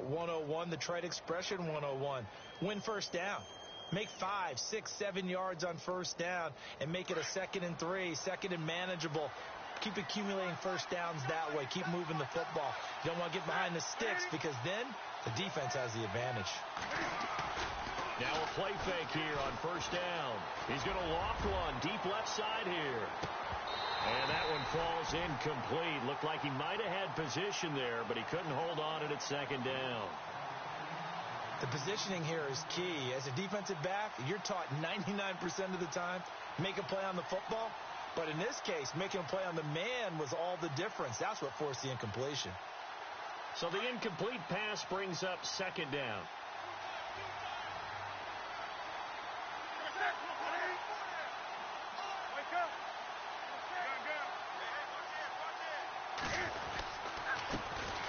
101, the trite expression 101. Win first down. Make 5, 6, 7 yards on first down and make it a 2nd and 3, 2nd and manageable. Keep accumulating first downs that way. Keep moving the football. You don't want to get behind the sticks because then the defense has the advantage. Now a play fake here on first down. He's going to loft one deep left side here. And that one falls incomplete. Looked like he might have had position there, but he couldn't hold on it at 2nd down. The positioning here is key. As a defensive back, you're taught 99% of the time, make a play on the football. But in this case, making a play on the man was all the difference. That's what forced the incompletion. So the incomplete pass brings up 2nd down.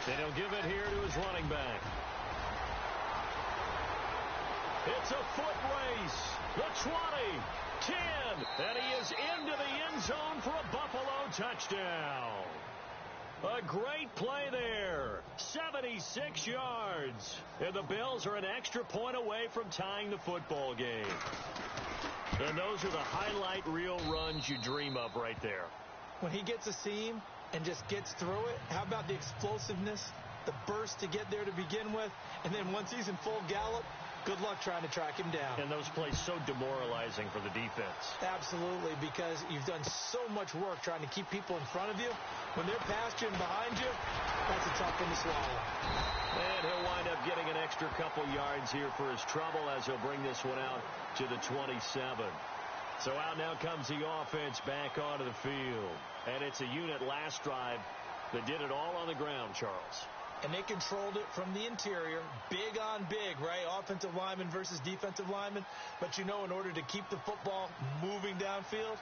And he'll give it here to his running back. It's a foot race. The 20, 10, and he is into the end zone for a Buffalo touchdown. A great play there. 76 yards. And the Bills are an extra point away from tying the football game. And those are the highlight reel runs you dream of right there. When he gets a seam and just gets through it, how about the explosiveness, the burst to get there to begin with, and then once he's in full gallop, good luck trying to track him down. And those plays so demoralizing for the defense. Absolutely, because you've done so much work trying to keep people in front of you. When they're past you and behind you, that's a tough one to swallow. And he'll wind up getting an extra couple yards here for his trouble as he'll bring this one out to the 27. So out now comes the offense back onto the field. And it's a unit last drive that did it all on the ground, Charles. And they controlled it from the interior, big on big, right? Offensive lineman versus defensive lineman. But you know, in order to keep the football moving downfield,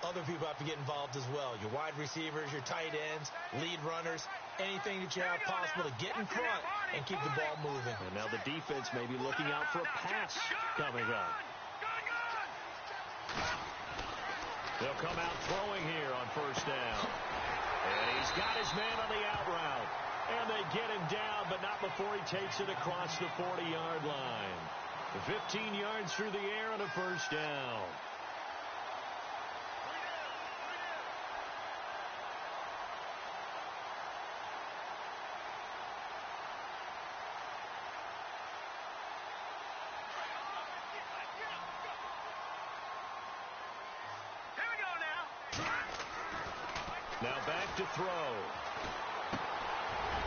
other people have to get involved as well. Your wide receivers, your tight ends, lead runners, anything that you have possible to get in front and keep the ball moving. And now the defense may be looking out for a pass coming up. They'll come out throwing here on first down. And he's got his man on the out route. And they get him down, but not before he takes it across the 40-yard line. 15 yards through the air on a first down. Now back to throw.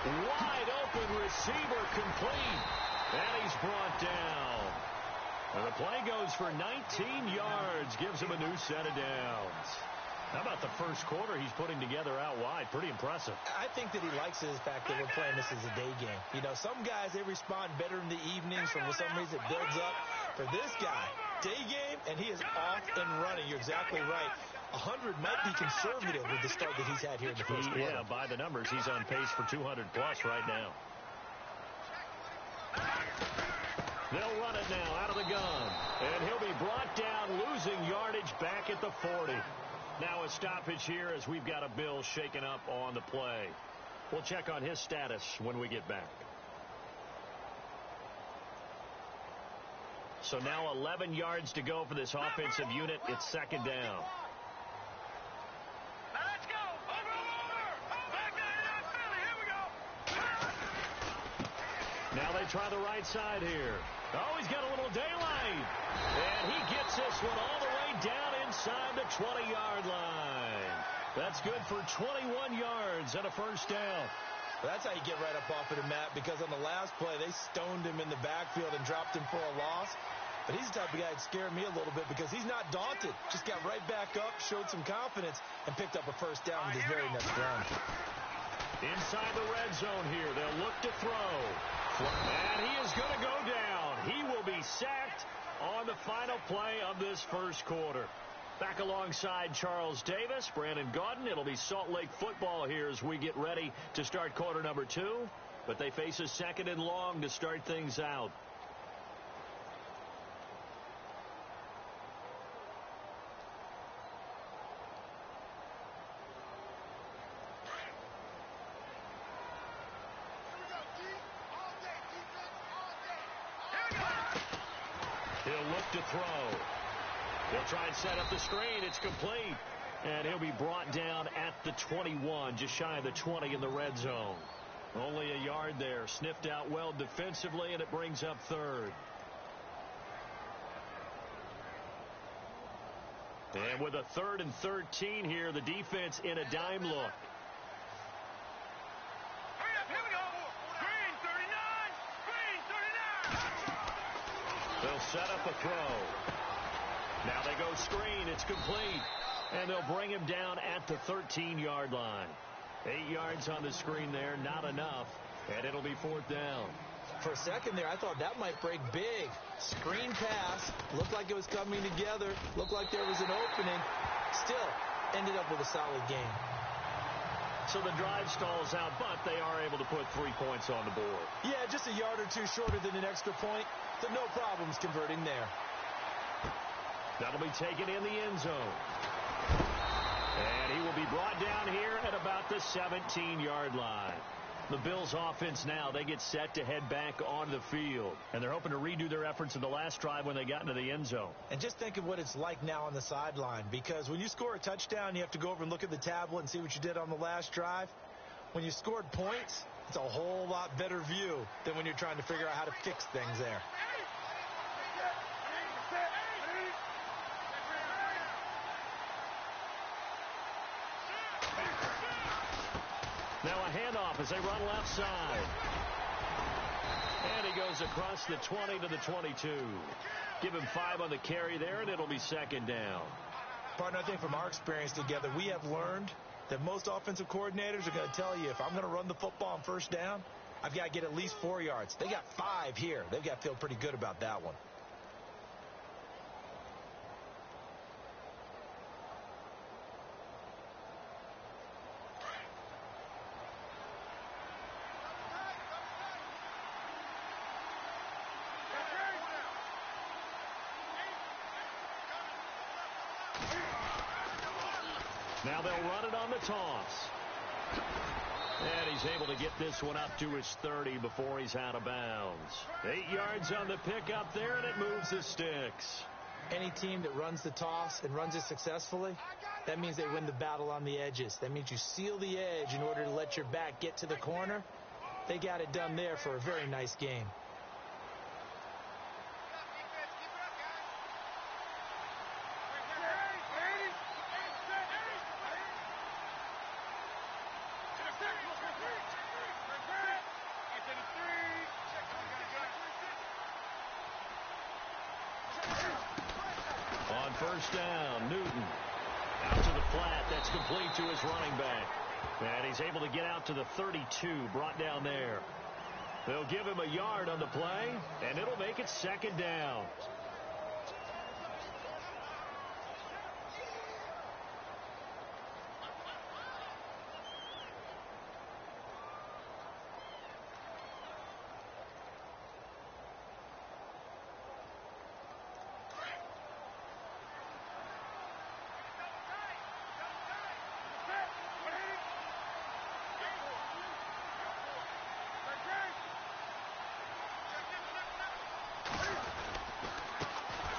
Wide open receiver complete. And he's brought down. And the play goes for 19 yards. Gives him a new set of downs. How about the first quarter he's putting together out wide? Pretty impressive. I think that he likes it, the fact that we're playing this as a day game. You know, some guys, they respond better in the evenings. For some reason, it builds up. For this guy, day game, and he is off and running. You're exactly right. 100 might be conservative with the start that he's had here in the first quarter. Yeah, by the numbers, he's on pace for 200-plus right now. They'll run it now out of the gun. And he'll be brought down, losing yardage back at the 40. Now a stoppage here as we've got a Bill shaken up on the play. We'll check on his status when we get back. So now 11 yards to go for this offensive unit. It's second down. Now they try the right side here. Oh, he's got a little daylight. And he gets this one all the way down inside the 20-yard line. That's good for 21 yards and a first down. That's how you get right up off of the mat, because on the last play, they stoned him in the backfield and dropped him for a loss. But he's the type of guy that scared me a little bit because he's not daunted. Just got right back up, showed some confidence, and picked up a first down with his very next run. Inside the red zone here, they'll look to throw. And he is going to go down. He will be sacked on the final play of this first quarter. Back alongside Charles Davis, Brandon Gaudin. It'll be Salt Lake football here as we get ready to start quarter number 2. But they face a second and long to start things out. He'll look to throw. He'll try and set up the screen. It's complete. And he'll be brought down at the 21, just shy of the 20 in the red zone. Only a yard there. Sniffed out well defensively, and it brings up third. And with a 3rd and 13 here, the defense in a dime look. They'll set up a throw. Now they go screen. It's complete. And they'll bring him down at the 13-yard line. 8 yards on the screen there, not enough. And it'll be 4th down. For a second there, I thought that might break big. Screen pass. Looked like it was coming together. Looked like there was an opening. Still, ended up with a solid game. So the drive stalls out, but they are able to put 3 points on the board. Yeah, just a yard or two shorter than an extra point. So no problems converting there. That'll be taken in the end zone. And he will be brought down here at about the 17-yard line. The Bills' offense now, they get set to head back onto the field. And they're hoping to redo their efforts in the last drive when they got into the end zone. And just think of what it's like now on the sideline. Because when you score a touchdown, you have to go over and look at the tablet and see what you did on the last drive. When you scored points, it's a whole lot better view than when you're trying to figure out how to fix things there. Now a handoff as they run left side. And he goes across the 20 to the 22. Give him 5 on the carry there, and it'll be 2nd down. Partner, I think from our experience together, we have learned that most offensive coordinators are going to tell you, if I'm going to run the football on 1st down, I've got to get at least 4 yards. They got 5 here. They've got to feel pretty good about that one. Now they'll run it on the toss. And he's able to get this one up to his 30 before he's out of bounds. 8 yards on the pickup there, and it moves the sticks. Any team that runs the toss and runs it successfully, that means they win the battle on the edges. That means you seal the edge in order to let your back get to the corner. They got it done there for a very nice game. On 1st down, Newton out to the flat. That's complete to his running back. And he's able to get out to the 32, brought down there. They'll give him a yard on the play, and it'll make it 2nd down.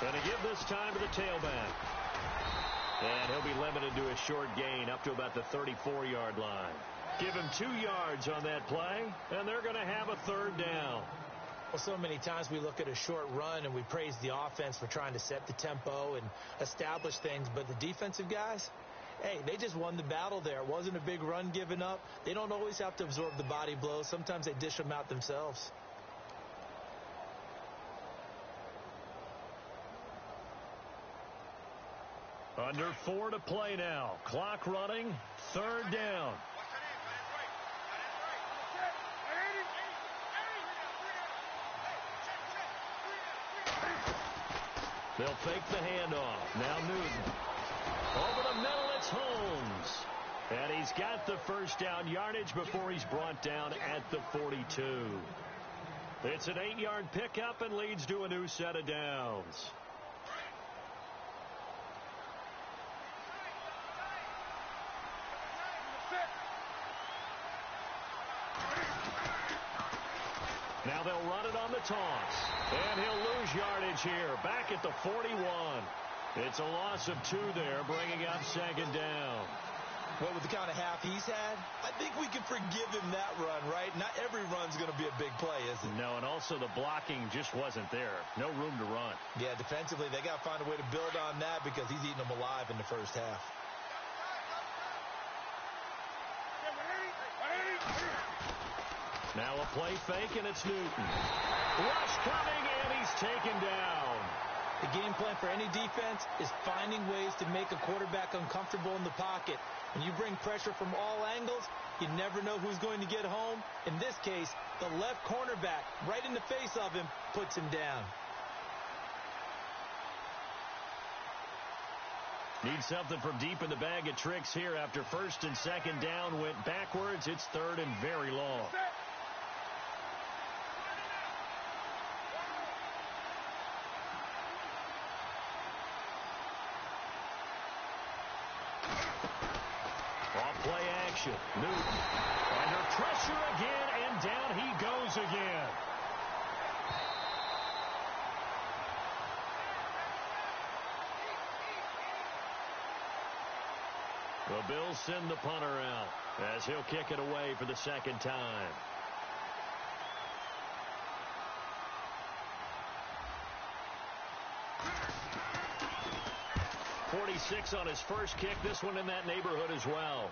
And to give this time to the tailback. And he'll be limited to a short gain up to about the 34-yard line. Give him 2 yards on that play, and they're going to have a 3rd down. Well, so many times we look at a short run and we praise the offense for trying to set the tempo and establish things. But the defensive guys, hey, they just won the battle there. It wasn't a big run given up. They don't always have to absorb the body blows. Sometimes they dish them out themselves. Under 4 to play now. Clock running. 3rd down. They'll fake the handoff. Now Newton. Over the middle, it's Holmes. And he's got the 1st down yardage before he's brought down at the 42. It's an 8-yard pickup and leads to a new set of downs. Now they'll run it on the toss. And he'll lose yardage here. Back at the 41. It's a loss of 2 there, bringing up second down. Well, with the kind of half he's had, I think we can forgive him that run, right? Not every run's going to be a big play, is it? No, and also the blocking just wasn't there. No room to run. Yeah, defensively, they got to find a way to build on that because he's eating them alive in the first half. Now a play fake, and it's Newton. Rush coming, and he's taken down. The game plan for any defense is finding ways to make a quarterback uncomfortable in the pocket. When you bring pressure from all angles, you never know who's going to get home. In this case, the left cornerback, right in the face of him, puts him down. Need something from deep in the bag of tricks here after first and second down went backwards. It's third and very long. Play action. Newton under pressure again, and down he goes again. The Bills send the punter out as he'll kick it away for the second time. 46 on his first kick. This one in that neighborhood as well.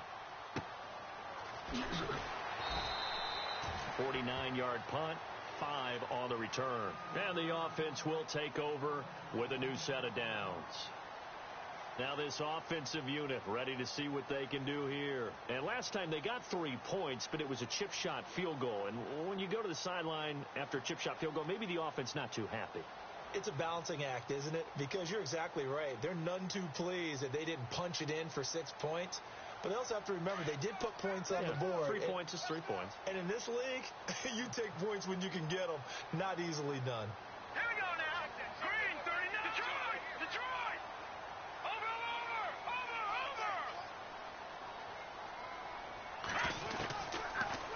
49-yard punt, 5 on the return. And the offense will take over with a new set of downs. Now this offensive unit ready to see what they can do here. And last time they got 3 points, but it was a chip shot field goal. And when you go to the sideline after a chip shot field goal, maybe the offense not too happy. It's a balancing act, isn't it? Because you're exactly right. They're none too pleased that they didn't punch it in for 6 points. But they also have to remember they did put points on the board. 3 points is 3 points. And in this league, you take points when you can get them. Not easily done. Here we go now. Green, 39. Detroit. Over.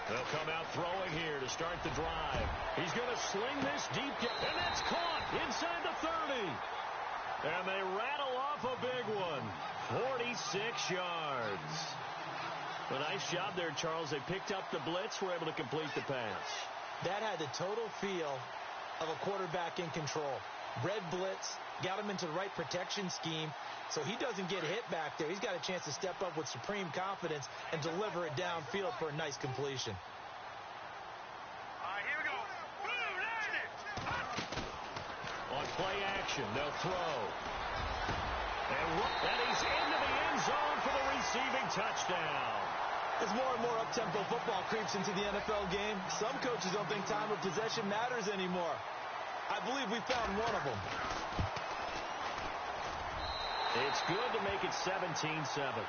They'll come out throwing here to start the drive. He's going to sling this deep, and that's caught inside the 30. And they rattle off a big one. 46 yards. A nice job there, Charles. They picked up the blitz, were able to complete the pass. That had the total feel of a quarterback in control. Red blitz, got him into the right protection scheme, so he doesn't get hit back there. He's got a chance to step up with supreme confidence and deliver it downfield for a nice completion. All right, here we go. Boom, landed. On play action, they'll throw. And he's into the end zone for the receiving touchdown. As more and more up-tempo football creeps into the NFL game, some coaches don't think time of possession matters anymore. I believe we found one of them. It's good to make it 17-7.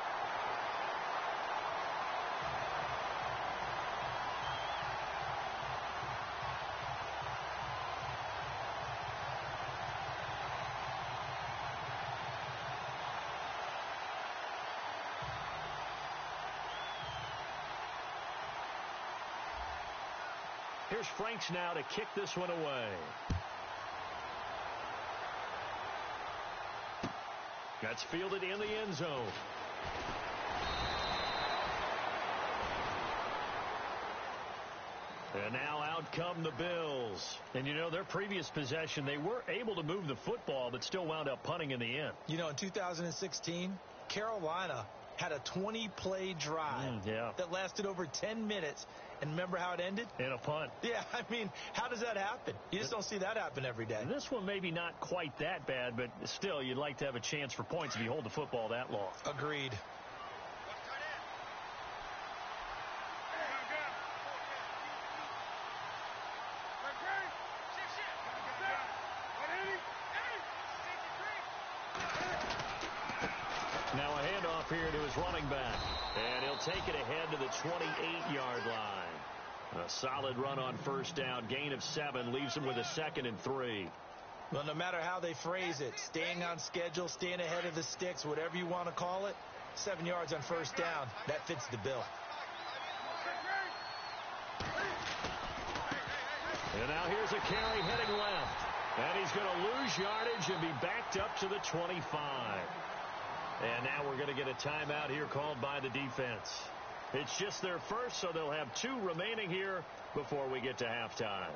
Here's Franks now to kick this one away. That's fielded in the end zone. And now out come the Bills. And, you know, their previous possession, they were able to move the football, but still wound up punting in the end. You know, in 2016, Carolina had a 20-play drive that lasted over 10 minutes. And remember how it ended? In a punt. Yeah, I mean, how does that happen? You just don't see that happen every day. This one maybe not quite that bad, but still, you'd like to have a chance for points if you hold the football that long. Agreed. Now a handoff here to his running back. And he'll take it ahead to the 28-yard line. A solid run on first down. Gain of 7 leaves him with a 2nd and 3. Well, no matter how they phrase it, staying on schedule, staying ahead of the sticks, whatever you want to call it, 7 yards on first down, that fits the bill. And now here's a carry heading left. And he's going to lose yardage and be backed up to the 25. And now we're going to get a timeout here called by the defense. It's just their first, so they'll have 2 remaining here before we get to halftime.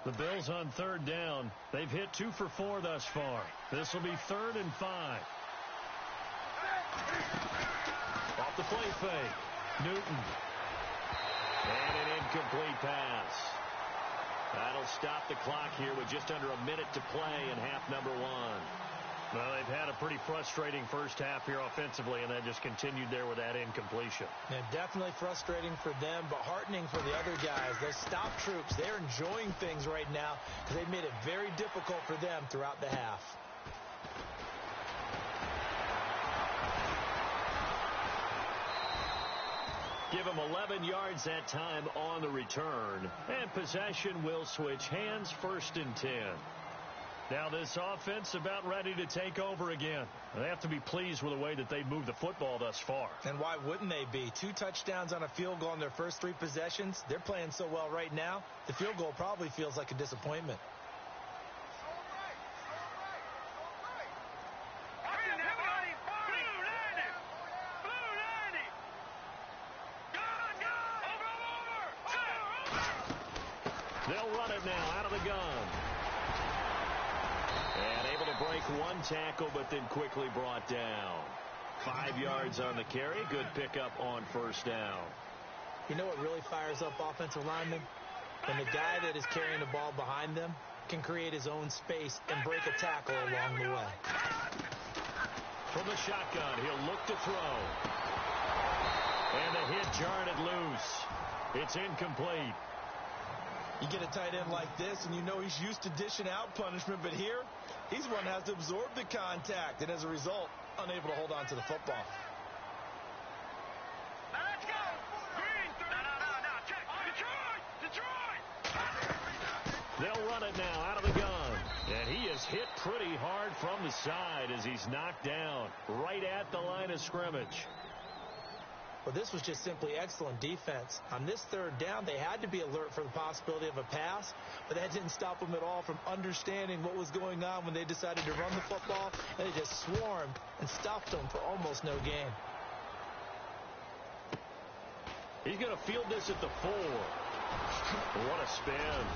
The Bills on 3rd down. They've hit 2 for 4 thus far. This will be 3rd and 5. Off the play fake. Newton. And an incomplete pass. That'll stop the clock here with just under a minute to play in half number 1. Well, they've had a pretty frustrating first half here offensively, and that just continued there with that incompletion. Yeah, definitely frustrating for them, but heartening for the other guys. Those stop troops, they're enjoying things right now because they've made it very difficult for them throughout the half. Give him 11 yards that time on the return, and possession will switch hands, 1st and 10. Now this offense about ready to take over again. They have to be pleased with the way that they moved the football thus far. And why wouldn't they be? 2 touchdowns on a field goal in their first 3 possessions. They're playing so well right now, the field goal probably feels like a disappointment. They'll run it now out of the gun. And able to break 1 tackle, but then quickly brought down. 5 yards on the carry. Good pickup on 1st down. You know what really fires up offensive linemen? When the guy that is carrying the ball behind them can create his own space and break a tackle along the way. From the shotgun, he'll look to throw. And the hit jarred it loose. It's incomplete. You get a tight end like this, and you know he's used to dishing out punishment, but here, he's one that has to absorb the contact, and as a result, unable to hold on to the football. Now let's go! Green! No, check! Detroit! They'll run it now out of the gun. And he is hit pretty hard from the side as he's knocked down right at the line of scrimmage. Well, this was just simply excellent defense. On this 3rd down, they had to be alert for the possibility of a pass, but that didn't stop them at all from understanding what was going on when they decided to run the football, and they just swarmed and stuffed them for almost no gain. He's going to field this at the 4. What a spin.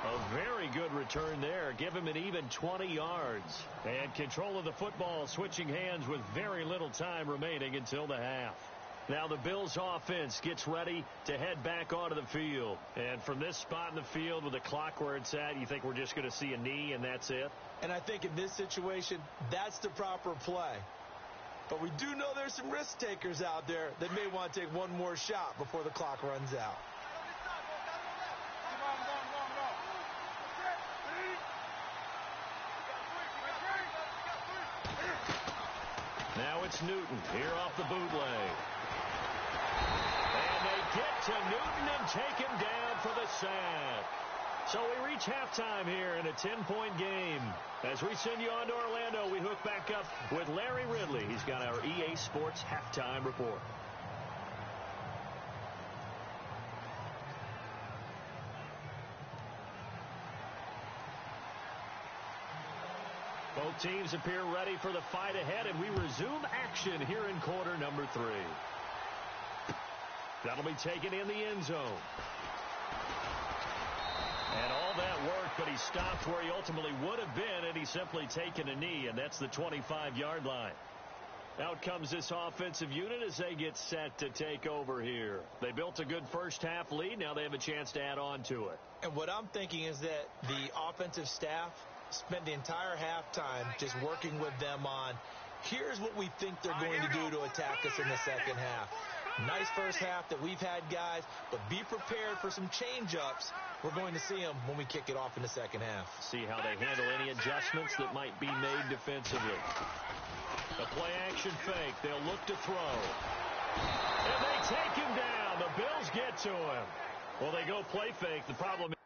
A very good return there. Give him an even 20 yards. And control of the football switching hands with very little time remaining until the half. Now the Bills offense gets ready to head back onto the field. And from this spot in the field with the clock where it's at, you think we're just going to see a knee and that's it? And I think in this situation, that's the proper play. But we do know there's some risk takers out there that may want to take one more shot before the clock runs out. Now it's Newton here off the bootleg. And they get to Newton and take him down for the sack. So we reach halftime here in a 10-point game. As we send you on to Orlando, we hook back up with Larry Ridley. He's got our EA Sports halftime report. Both teams appear ready for the fight ahead, and we resume action here in quarter number 3. That'll be taken in the end zone. And all that work, but he stopped where he ultimately would have been, and he's simply taken a knee, and that's the 25-yard line. Out comes this offensive unit as they get set to take over here. They built a good first-half lead. Now they have a chance to add on to it. And what I'm thinking is that the offensive staff spent the entire halftime just working with them on, here's what we think they're going to do to attack us in the second half. Nice first half that we've had, guys, but be prepared for some change-ups. We're going to see them when we kick it off in the second half. See how they handle any adjustments that might be made defensively. A play-action fake. They'll look to throw. And they take him down. The Bills get to him. Well, they go play fake. The problem is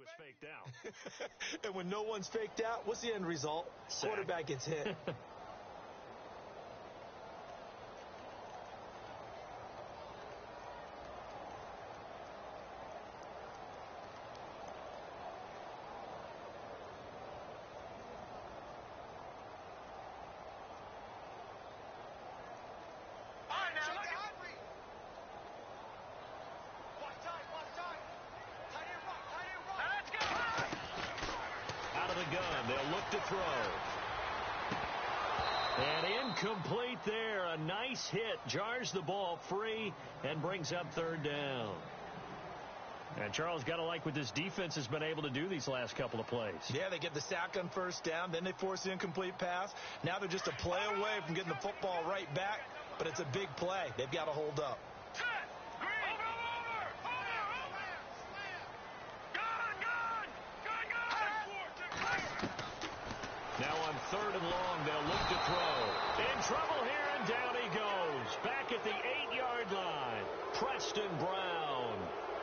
was faked out. And when no one's faked out, what's the end result? Sack. Quarterback gets hit. They'll look to throw. And incomplete there. A nice hit. Jars the ball free and brings up third down. And Charles, got to like what this defense has been able to do these last couple of plays. Yeah, they get the sack on first down. Then they force the incomplete pass. Now they're just a play away from getting the football right back. But it's a big play. They've got to hold up. Now on third and long, they'll look to throw. In trouble here, and down he goes. Back at the 8-yard line. Preston Brown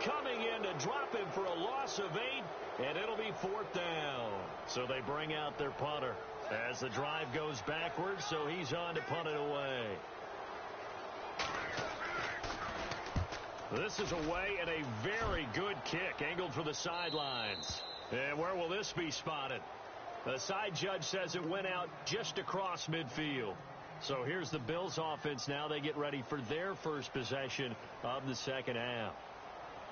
coming in to drop him for a loss of 8, and it'll be fourth down. So they bring out their punter as the drive goes backwards, so he's on to punt it away. This is away and a very good kick, angled for the sidelines. And where will this be spotted? The side judge says it went out just across midfield. So here's the Bills offense now. They get ready for their first possession of the second half.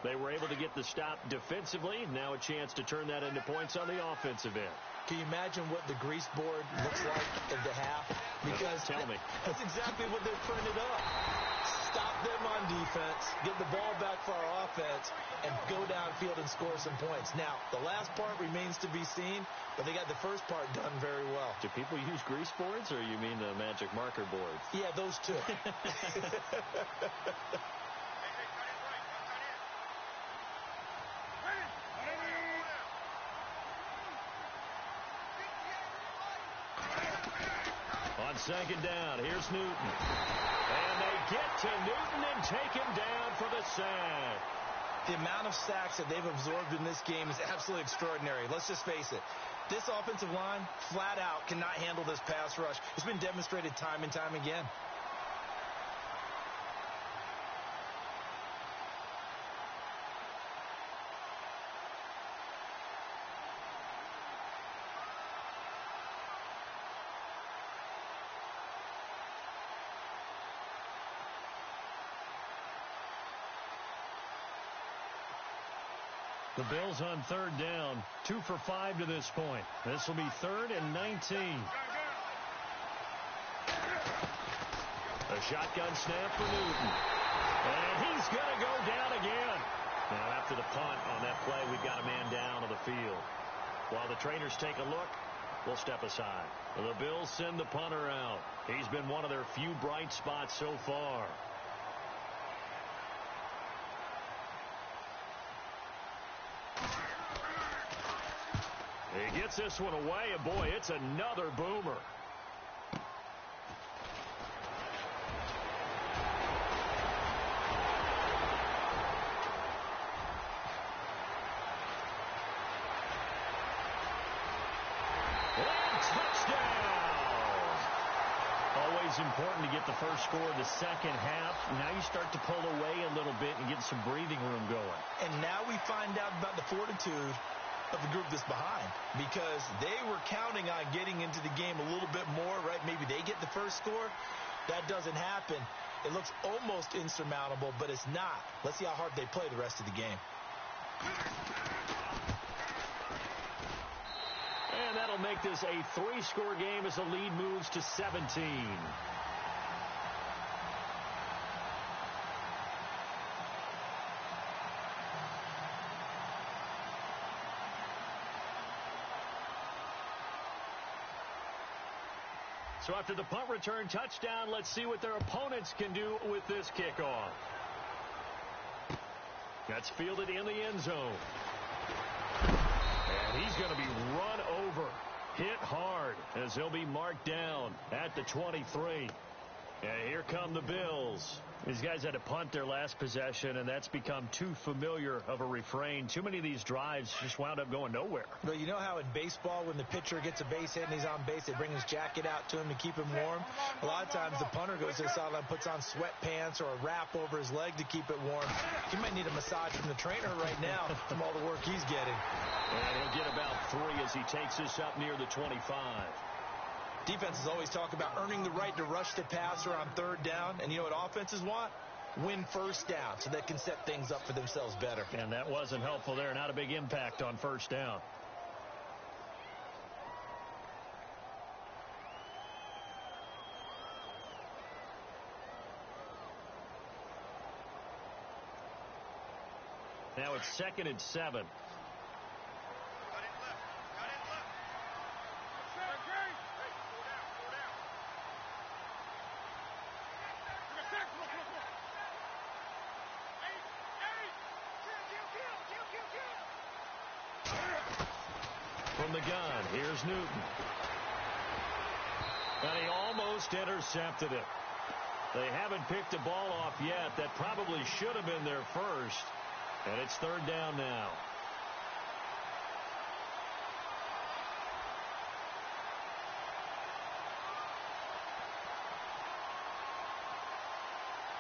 They were able to get the stop defensively. Now a chance to turn that into points on the offensive end. Can you imagine what the grease board looks like at the half? Because tell me. That's exactly what they're printed up. Stop them on defense, get the ball back for our offense, and go downfield and score some points. Now, the last part remains to be seen, but they got the first part done very well. Do people use grease boards, or you mean the magic marker boards? Yeah, those two. On second down, here's Newton. And they get to Newton and take him down for the sack. The amount of sacks that they've absorbed in this game is absolutely extraordinary. Let's just face it. This offensive line, flat out, cannot handle this pass rush. It's been demonstrated time and time again. The Bills on third down, 2 for 5 to this point. This will be 3rd and 19. A shotgun snap for Newton. And he's going to go down again. Now after the punt on that play, we've got a man down on the field. While the trainers take a look, we'll step aside. The Bills send the punter out. He's been one of their few bright spots so far. He gets this one away, and boy, it's another boomer. And touchdown! Always important to get the first score of the second half. Now you start to pull away a little bit and get some breathing room going. And now we find out about the fortitude of the group that's behind, because they were counting on getting into the game a little bit more, right? Maybe they get the first score. That doesn't happen. It looks almost insurmountable, but it's not. Let's see how hard they play the rest of the game. And that'll make this a 3-score game as the lead moves to 17. So after the punt return touchdown, let's see what their opponents can do with this kickoff. That's fielded in the end zone. And he's going to be run over, hit hard, as he'll be marked down at the 23. And here come the Bills. These guys had to punt their last possession, and that's become too familiar of a refrain. Too many of these drives just wound up going nowhere. Well, you know how in baseball, when the pitcher gets a base hit and he's on base, they bring his jacket out to him to keep him warm? A lot of times the punter goes to the sideline, puts on sweatpants or a wrap over his leg to keep it warm. He might need a massage from the trainer right now from all the work he's getting. And he'll get about 3 as he takes this up near the 25. Defenses always talk about earning the right to rush the passer on third down. And you know what offenses want? Win first down so they can set things up for themselves better. And that wasn't helpful there. Not a big impact on first down. Now it's 2nd and 7. From the gun, here's Newton. And he almost intercepted it. They haven't picked the ball off yet. That probably should have been their first. And it's 3rd down now.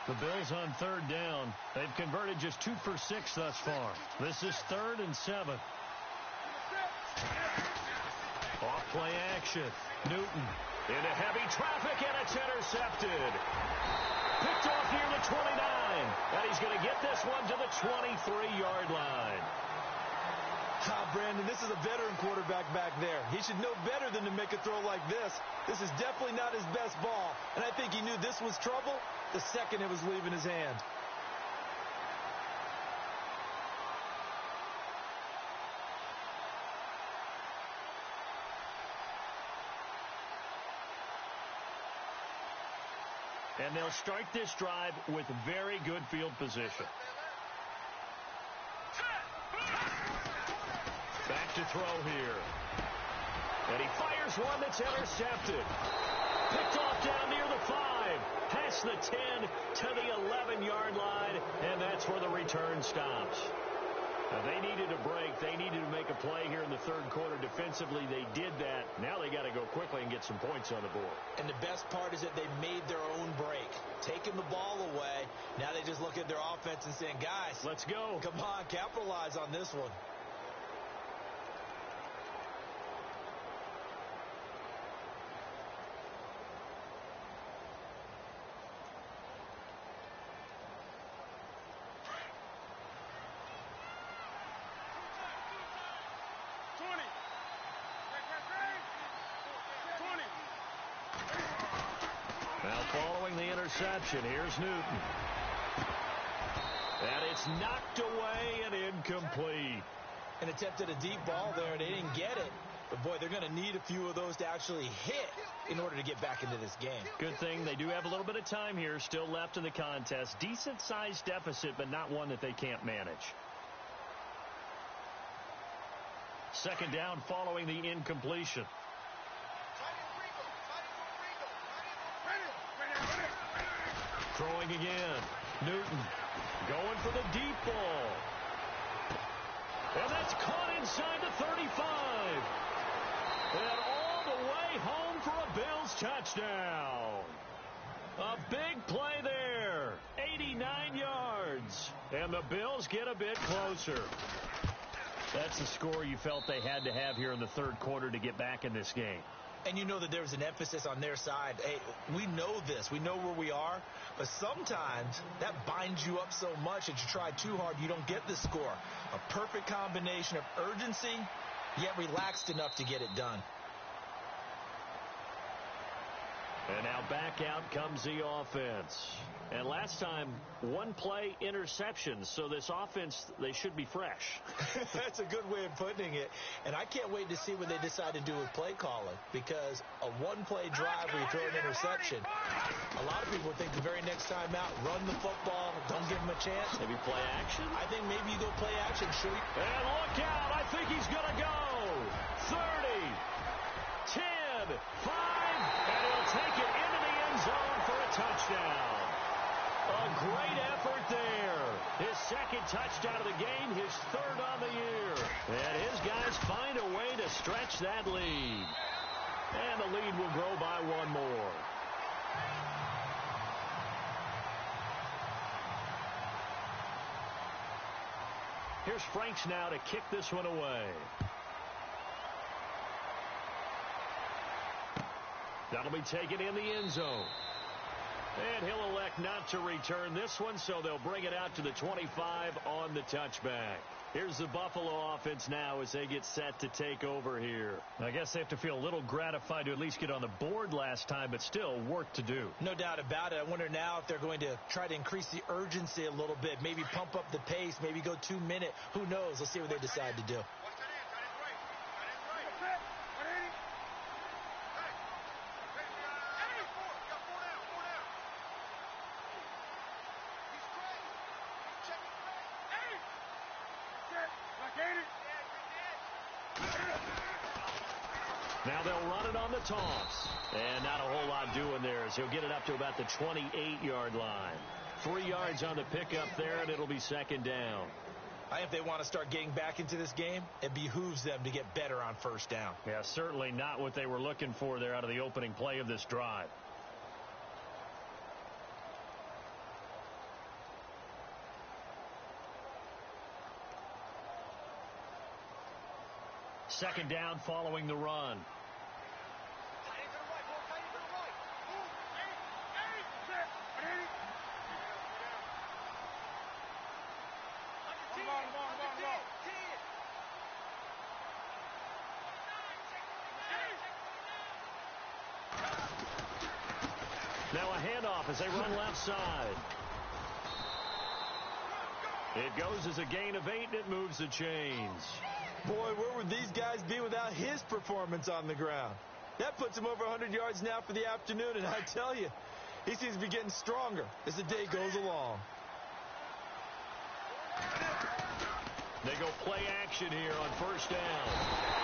The Bills on 3rd down. They've converted just 2 for 6 thus far. This is 3rd and 7. Off play action. Newton into heavy traffic, and it's intercepted. Picked off near the 29. And he's going to get this one to the 23-yard line. Brandon, this is a veteran quarterback back there. He should know better than to make a throw like this. This is definitely not his best ball. And I think he knew this was trouble the second it was leaving his hand. And they'll start this drive with very good field position. Back to throw here. And he fires one that's intercepted. Picked off down near the 5. Past the 10 to the 11-yard line. And that's where the return stops. Now, they needed a break. They needed to make a play here in the 3rd quarter. Defensively, they did that. Now they got to go quickly and get some points on the board. And the best part is that they made their own break. Taking the ball away. Now they just look at their offense and saying, guys, let's go. Come on, capitalize on this one. Now following the interception, here's Newton. And it's knocked away and incomplete. An attempt at a deep ball there. They didn't get it. But, boy, they're going to need a few of those to actually hit in order to get back into this game. Good thing they do have a little bit of time here still left in the contest. Decent-sized deficit, but not one that they can't manage. 2nd down following the incompletion. Throwing again. Newton going for the deep ball. And that's caught inside the 35. And all the way home for a Bills touchdown. A big play there. 89 yards. And the Bills get a bit closer. That's the score you felt they had to have here in the 3rd quarter to get back in this game. And you know that there's an emphasis on their side. Hey, we know this. We know where we are. But sometimes that binds you up so much that you try too hard, you don't get the score. A perfect combination of urgency, yet relaxed enough to get it done. And now back out comes the offense. And last time, 1-play interceptions. So this offense, they should be fresh. That's a good way of putting it. And I can't wait to see what they decide to do with play calling. Because a 1-play drive where you throw an interception, a lot of people think the very next time out, run the football, don't give them a chance. Maybe play action? I think maybe you go play action. Show you. And look out. I think he's going to go. 30, 10, 5, and he'll take it into the end zone for a touchdown. A great effort there. His second touchdown of the game, his third on the year. And his guys find a way to stretch that lead. And the lead will grow by one more. Here's Franks now to kick this one away. That'll be taken in the end zone. And he'll elect not to return this one, so they'll bring it out to the 25 on the touchback. Here's the Buffalo offense now as they get set to take over here. I guess they have to feel a little gratified to at least get on the board last time, but still work to do. No doubt about it. I wonder now if they're going to try to increase the urgency a little bit, maybe pump up the pace, maybe go 2 minute. Who knows? Let's see what they decide to do. Now they'll run it on the toss. And not a whole lot doing there as he'll get it up to about the 28-yard line. 3 yards on the pickup there, and it'll be second down. I think if they want to start getting back into this game, it behooves them to get better on first down. Yeah, certainly not what they were looking for there out of the opening play of this drive. Second down following the run. Now a handoff as they run left side. It goes as a gain of 8, and it moves the chains. Boy, where would these guys be without his performance on the ground? That puts him over 100 yards now for the afternoon, and I tell you, he seems to be getting stronger as the day goes along. They go play action here on first down.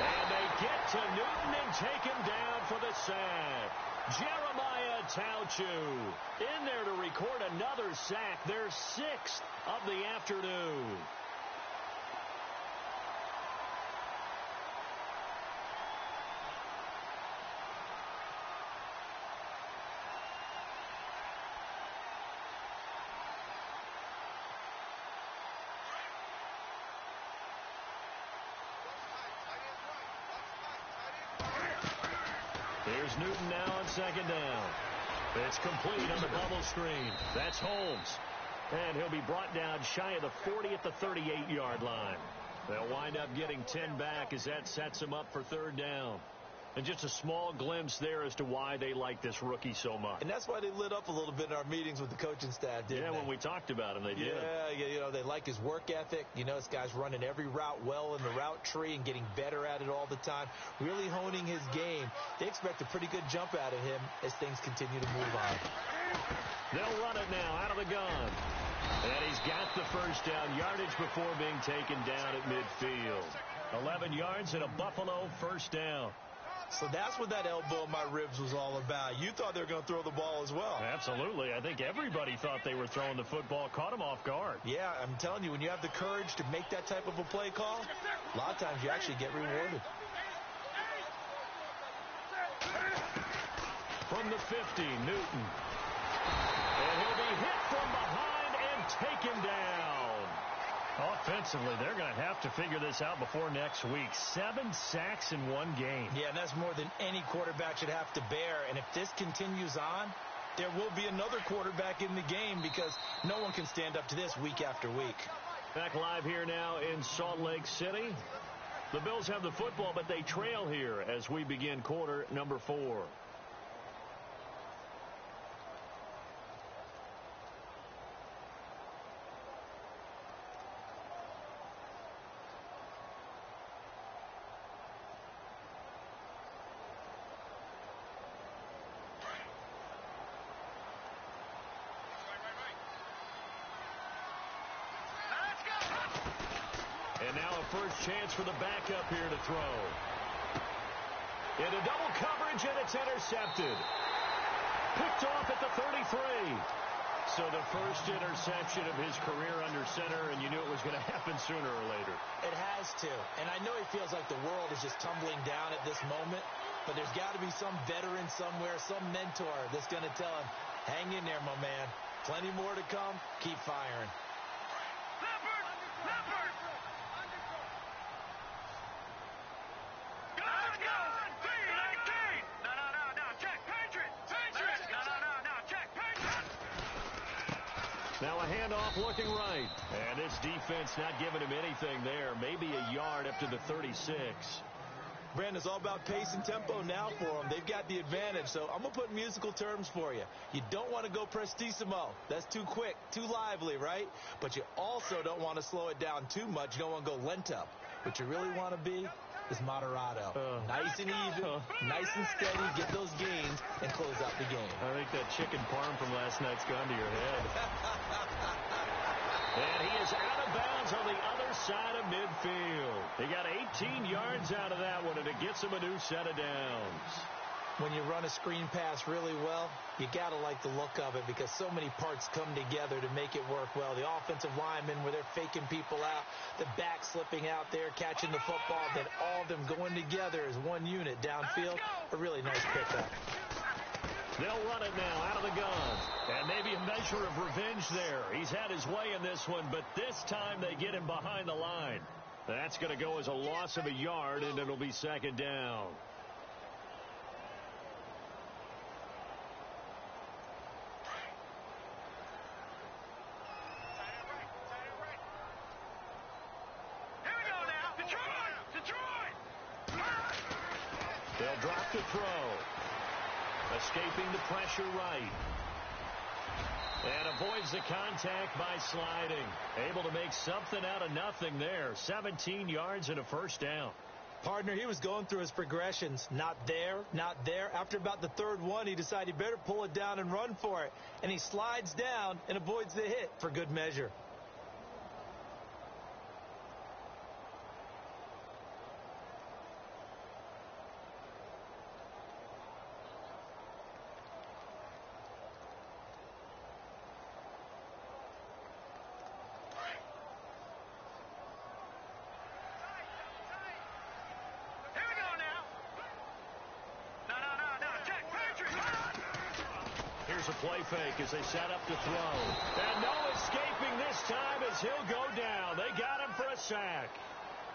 And they get to Newton and take him down for the sack. Jeremiah Tauchu in there to record another sack, their 6th of the afternoon. Here's Newton now on second down. It's complete on the bubble screen. That's Holmes. And he'll be brought down shy of the 40 at the 38-yard line. They'll wind up getting 10 back as that sets them up for third down. And just a small glimpse there as to why they like this rookie so much. And that's why they lit up a little bit in our meetings with the coaching staff, didn't they? Yeah, when we talked about him, they did. Yeah, you know, they like his work ethic. You know, this guy's running every route well in the route tree and getting better at it all the time, really honing his game. They expect a pretty good jump out of him as things continue to move on. They'll run it now out of the gun. And he's got the first down yardage before being taken down at midfield. 11 yards and a Buffalo first down. So that's what that elbow in my ribs was all about. You thought they were going to throw the ball as well. Absolutely. I think everybody thought they were throwing the football, caught him off guard. Yeah, I'm telling you, when you have the courage to make that type of a play call, a lot of times you actually get rewarded. From the 50, Newton. And he'll be hit from behind and taken down. Offensively, they're going to have to figure this out before next week. 7 sacks in one game. Yeah, and that's more than any quarterback should have to bear. And if this continues on, there will be another quarterback in the game because no one can stand up to this week after week. Back live here now in Salt Lake City. The Bills have the football, but they trail here as we begin quarter number 4. And now a first chance for the backup here to throw. Into double coverage, and it's intercepted. Picked off at the 33. So the first interception of his career under center, and you knew it was going to happen sooner or later. It has to. And I know he feels like the world is just tumbling down at this moment, but there's got to be some veteran somewhere, some mentor that's going to tell him, hang in there, my man. Plenty more to come. Keep firing. Leopard! Leopard! Gun! Gun! 319! No. Check. Patriot! Patriot! No. Check. Patriot! Now a handoff looking right. And this defense not giving him anything there. Maybe a yard up to the 36. Brandon, it's all about pace and tempo now for them. They've got the advantage, so I'm going to put musical terms for you. You don't want to go prestissimo. That's too quick, too lively, right? But you also don't want to slow it down too much. You don't want to go lento. What you really want to be is moderato. Nice and even, nice and steady, get those gains, and close out the game. I think that chicken parm from last night's gone to your head. And he is out of bounds on the other side of midfield. He got 18 yards out of that one, and it gets him a new set of downs. When you run a screen pass really well, you got to like the look of it because so many parts come together to make it work well. The offensive linemen where they're faking people out, the back slipping out there, catching the football, then all of them going together as one unit downfield. A really nice pickup. They'll run it now out of the gun. And maybe a measure of revenge there. He's had his way in this one, but this time they get him behind the line. That's going to go as a loss of a yard, and it'll be second down. Here we go now. Detroit! They'll drop the throw. Escaping the pressure right. And avoids the contact by sliding. Able to make something out of nothing there. 17 yards and a first down. Partner, he was going through his progressions. Not there, not there. After about the third one, he decided he better pull it down and run for it. And he slides down and avoids the hit for good measure. A play fake as they set up to throw. And no escaping this time as he'll go down. They got him for a sack.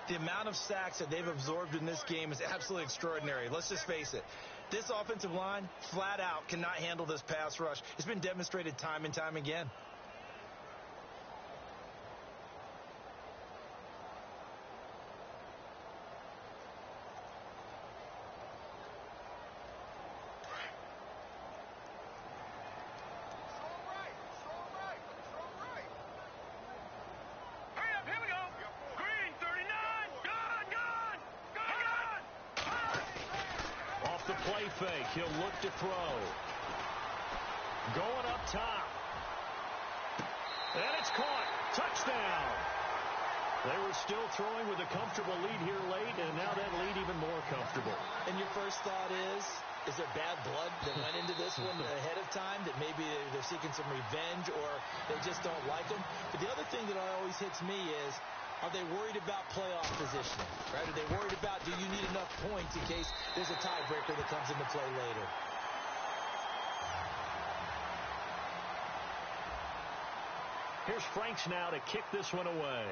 The amount of sacks that they've absorbed in this game is absolutely extraordinary. Let's just face it. This offensive line, flat out, cannot handle this pass rush. It's been demonstrated time and time again. Fake. He'll look to throw. Going up top. And it's caught. Touchdown. They were still throwing with a comfortable lead here late, and now that lead even more comfortable. And your first thought is there bad blood that went into this one ahead of time, that maybe they're seeking some revenge or they just don't like them? But the other thing that always hits me is, are they worried about playoff positioning? Right? Are they worried about, do you need enough points in case there's a tiebreaker that comes into play later? Here's Franks now to kick this one away.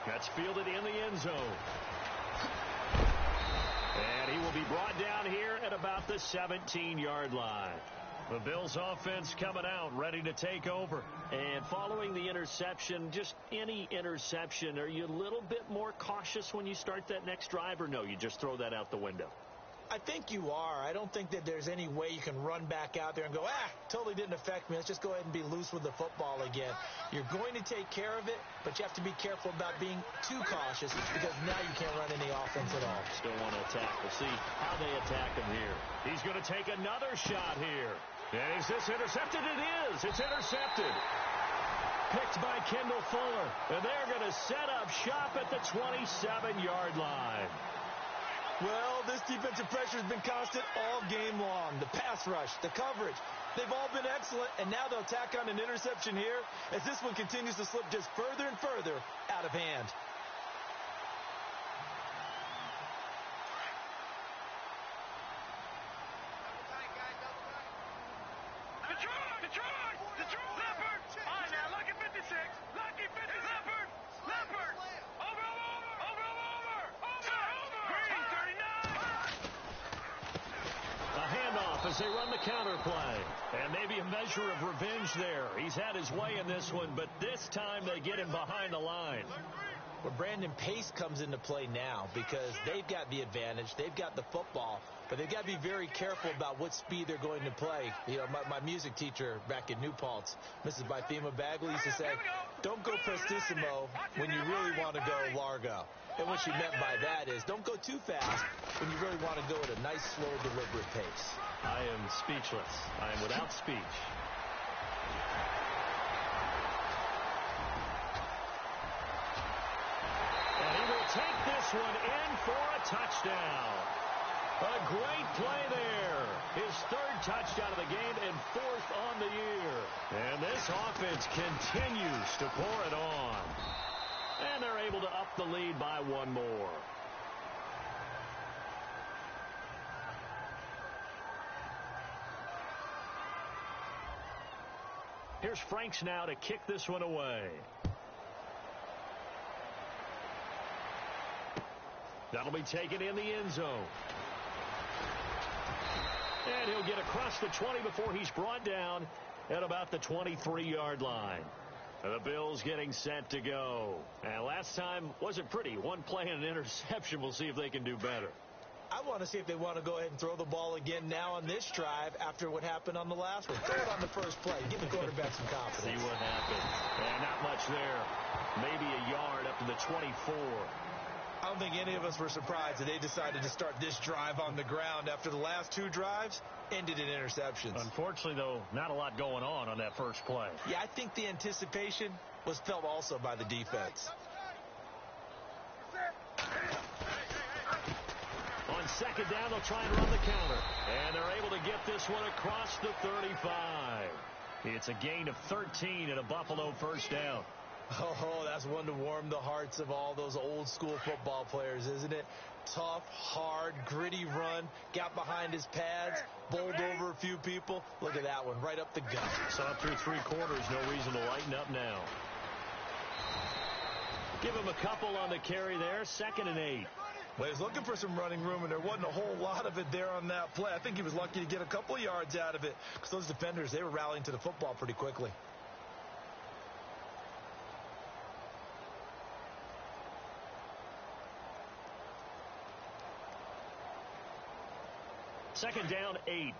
That's fielded in the end zone. And he will be brought down here at about the 17-yard line. The Bills offense coming out, ready to take over. And following the interception, just any interception, are you a little bit more cautious when you start that next drive, or no, you just throw that out the window? I think you are. I don't think that there's any way you can run back out there and go, totally didn't affect me. Let's just go ahead and be loose with the football again. You're going to take care of it, but you have to be careful about being too cautious because now you can't run any offense at all. Still want to attack. We'll see how they attack him here. He's going to take another shot here. And is this intercepted? It is. It's intercepted. Picked by Kendall Fuller. And they're going to set up shop at the 27-yard line. Well, this defensive pressure has been constant all game long. The pass rush, the coverage, they've all been excellent, and now they'll tack on an interception here as this one continues to slip just further and further out of hand. As they run the counter play. And maybe a measure of revenge there. He's had his way in this one, but this time they get him behind the line. Well, Brandon, pace comes into play now because they've got the advantage. They've got the football, but they've got to be very careful about what speed they're going to play. You know, my music teacher back in New Paltz, Mrs. Bythema Bagley, used to say, don't go prestissimo when you really want to go largo. And what she meant by that is don't go too fast when you really want to go at a nice, slow, deliberate pace. I am speechless. I am without speech. And he will take this one in for a touchdown. A great play there. His third touchdown of the game and fourth on the year. And this offense continues to pour it on. And they're able to up the lead by one more. Here's Franks now to kick this one away. That'll be taken in the end zone. And he'll get across the 20 before he's brought down at about the 23-yard line. The Bills getting set to go. And last time wasn't pretty. One play and an interception. We'll see if they can do better. I want to see if they want to go ahead and throw the ball again now on this drive after what happened on the last one. Throw it on the first play. Give the quarterback some confidence. See what happens. And not much there. Maybe a yard up to the 24. I don't think any of us were surprised that they decided to start this drive on the ground after the last two drives ended in interceptions. Unfortunately, though, not a lot going on that first play. Yeah, I think the anticipation was felt also by the defense. On second down, they'll try and run the counter. And they're able to get this one across the 35. It's a gain of 13 and a Buffalo first down. Oh, that's one to warm the hearts of all those old school football players, isn't it? Tough, hard, gritty run, got behind his pads, bowled over a few people. Look at that one, right up the gut. Saw through three quarters, no reason to lighten up now. Give him a couple on the carry there, 2nd and 8. Well, he was looking for some running room, and there wasn't a whole lot of it there on that play. I think he was lucky to get a couple of yards out of it because those defenders, they were rallying to the football pretty quickly. Second down, 8.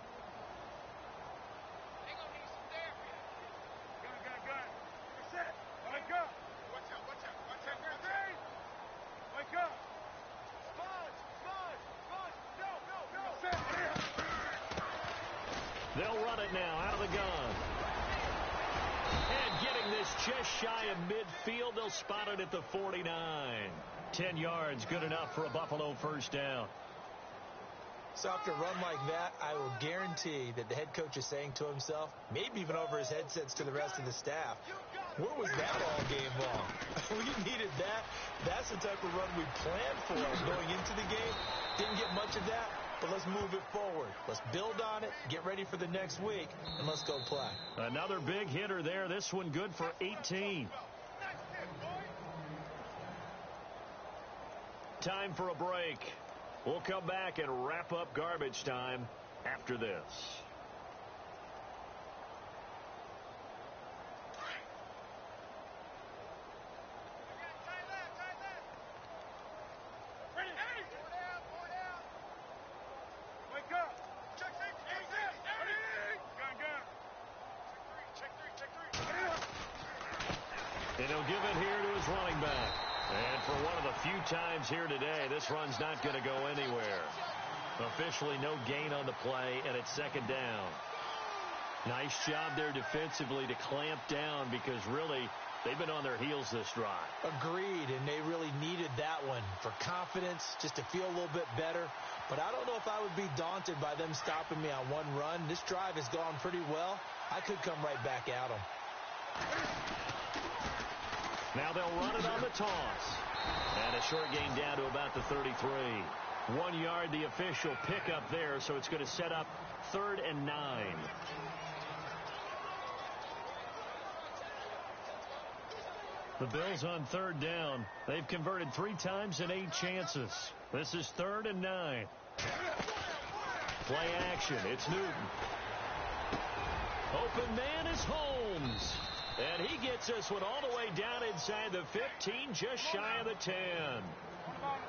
They'll run it now out of the gun. And getting this just shy of midfield, they'll spot it at the 49. 10 yards, good enough for a Buffalo first down. So after a run like that, I will guarantee that the head coach is saying to himself, maybe even over his headsets to the rest of the staff, where was that all game long? We needed that. That's the type of run we planned for going into the game. Didn't get much of that, but let's move it forward. Let's build on it, get ready for the next week, and let's go play. Another big hitter there. This one good for 18. Time for a break. We'll come back and wrap up garbage time after this. And he'll give it here to his running back. And for one of the few times here today, this run's not going to go anywhere. Officially no gain on the play, and it's second down. Nice job there defensively to clamp down because really They've been on their heels this drive. Agreed, and they really needed that one for confidence, just to feel a little bit better. But I don't know if I would be daunted by them stopping me on one run. This drive has gone pretty well. I could come right back at them. Now they'll run it on the toss. And a short gain down to about the 33. 1 yard, the official pickup there, so it's going to set up 3rd and 9. The Bills on 3rd down. They've converted 3 times in 8 chances. This is 3rd and 9. Play action. It's Newton. Open man is Holmes. And he gets this one all the way down inside the 15, just shy of the 10.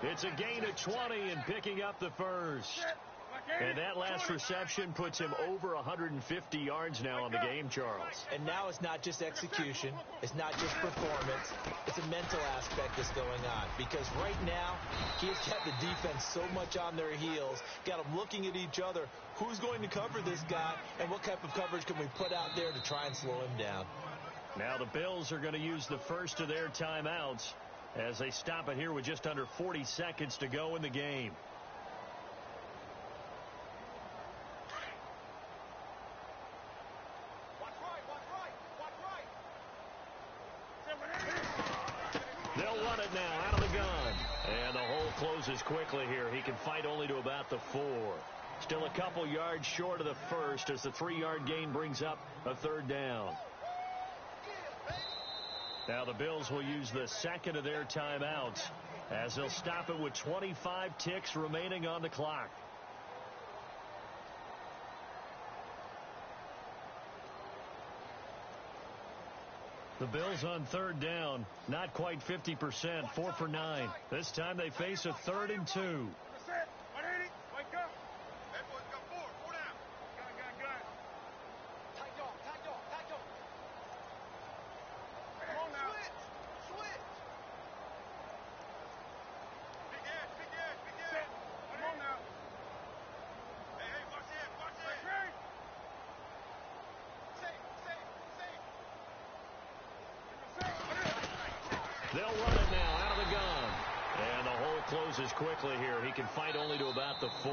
It's a gain of 20 and picking up the first. And that last reception puts him over 150 yards now on the game, Charles. And now it's not just execution. It's not just performance. It's a mental aspect that's going on. Because right now, he has got the defense so much on their heels, got them looking at each other. Who's going to cover this guy, and what type of coverage can we put out there to try and slow him down? Now the Bills are going to use the first of their timeouts as they stop it here with just under 40 seconds to go in the game. They'll run it now out of the gun. And the hole closes quickly here. He can fight only to about the 4. Still a couple yards short of the first as the 3-yard gain brings up a 3rd down. Now the Bills will use the second of their timeouts as they'll stop it with 25 ticks remaining on the clock. The Bills on 3rd down, not quite 50%, 4 for 9. This time they face a 3rd and 2. They'll run it now out of the gun. And the hole closes quickly here. He can fight only to about the 4.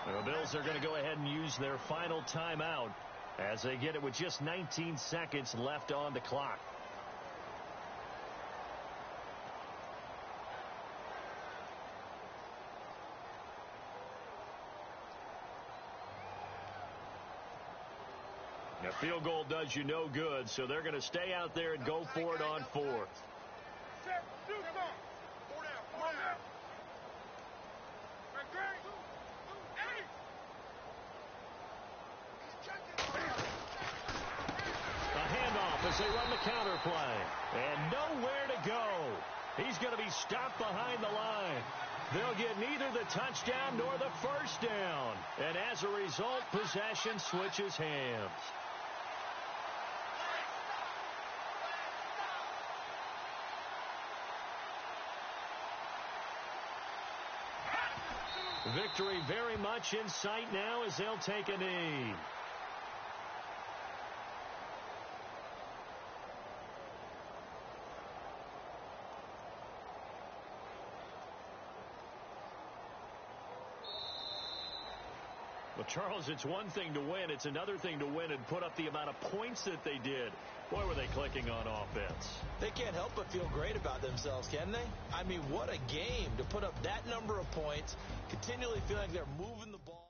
The Bills are going to go ahead and use their final timeout as they get it with just 19 seconds left on the clock. A field goal does you no good, so they're going to stay out there and go for it on 4th. A handoff as they run the counter play. And nowhere to go. He's going to be stopped behind the line. They'll get neither the touchdown nor the first down. And as a result, possession switches hands. Victory very much in sight now as they'll take a knee. Well, Charles, it's one thing to win. It's another thing to win and put up the amount of points that they did. Boy, were they clicking on offense. They can't help but feel great about themselves, can they? I mean, what a game to put up that number of points, continually feeling like they're moving the ball.